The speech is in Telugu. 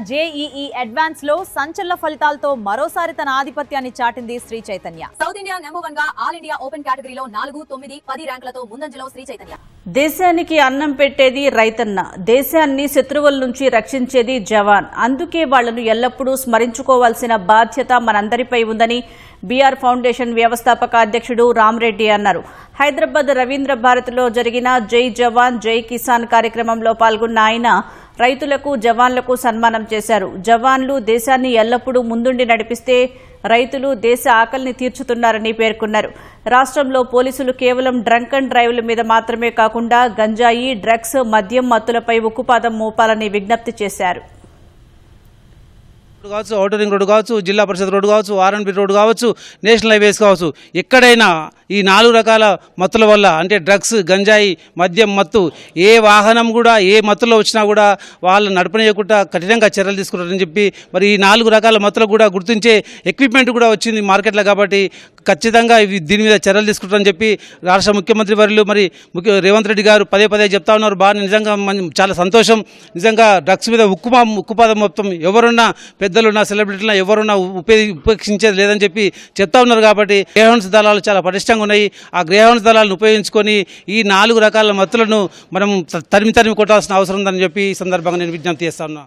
జేఈఈ అడ్వాన్స్ లో సంచలన ఫలితాలతో మరోసారి తన ఆధిపత్యాన్ని చాటింది Sri Chaitanya. South India number 1 గా ఆల్ ఇండియా ఓపెన్ కేటగిరీలో 4, 9, 10 ర్యాంకులతో ముందంజలో శ్రీ చైతన్య. దేశానికి అన్నం పెట్టేది రైతన్న, దేశాన్ని శత్రువుల నుంచి రక్షించేది జవాన్. అందుకే వాళ్లను ఎల్లప్పుడూ స్మరించుకోవాల్సిన బాధ్యత మనందరిపై ఉందని బీఆర్ ఫౌండేషన్ వ్యవస్థాపక అధ్యక్షుడు రామరెడ్డి అన్నారు. హైదరాబాద్ రవీంద్ర భారతిలో జరిగిన జై జవాన్ జై కిసాన్ కార్యక్రమంలో పాల్గొన్న ఆయన రైతులకు జవాన్లకు సన్మానం చేశారు. జవాన్లు దేశాన్ని ఎల్లప్పుడూ ముందుండి నడిపిస్తే రైతులు దేశ ఆకలిని తీర్చుతున్నారని పేర్కొన్నారు. రాష్ట్రంలో పోలీసులు కేవలం డ్రంక్ అండ్ డ్రైవ్ల మీద మాత్రమే కాకుండా గంజాయి, డ్రగ్స్, మద్యం మత్తులపై ఉక్కుపాదం మోపాలని విజ్ఞప్తి చేశారు. కావచ్చు, ఔటర్ రింగ్ రోడ్డు కావచ్చు, జిల్లా పరిషత్ రోడ్డు కావచ్చు, ఆర్ఎన్బి రోడ్డు కావచ్చు, నేషనల్ హైవేస్ కావచ్చు, ఎక్కడైనా ఈ 4 రకాల మత్తుల వల్ల అంటే డ్రగ్స్, గంజాయి, మద్యం మత్తు ఏ వాహనం కూడా ఏ మత్తులో వచ్చినా కూడా వాళ్ళు నడపనీయకుండా కఠినంగా చర్యలు తీసుకుంటారని చెప్పి మరి ఈ 4 రకాల మత్తులకు కూడా గుర్తించే ఎక్విప్మెంట్ కూడా వచ్చింది మార్కెట్లో. కాబట్టి ఖచ్చితంగా దీని మీద చర్యలు తీసుకుంటారని చెప్పి రాష్ట్ర ముఖ్యమంత్రి వర్యులు మరి రేవంత్ రెడ్డి గారు పదే చెప్తా ఉన్నారు. బాగా నిజంగా చాలా సంతోషం. నిజంగా డ్రగ్స్ మీద ఉక్కుపాదం మొత్తం ఎవరున్నా పెద్దలున్నా సెలబ్రిటీలున్నా ఎవరున్నా ఉపేక్షించేది లేదని చెప్పి చెప్తా ఉన్నారు. కాబట్టి గ్రేహౌండ్స్ దళాలు చాలా పటిష్టంగా ఉన్నాయి. ఆ గ్రేహౌండ్స్ దళాలను ఉపయోగించుకొని ఈ 4 రకాల మత్తులను మనం తరిమి కొట్టాల్సిన అవసరం ఉందని చెప్పి ఈ సందర్భంగా నేను విజ్ఞప్తి చేస్తా ఉన్నా.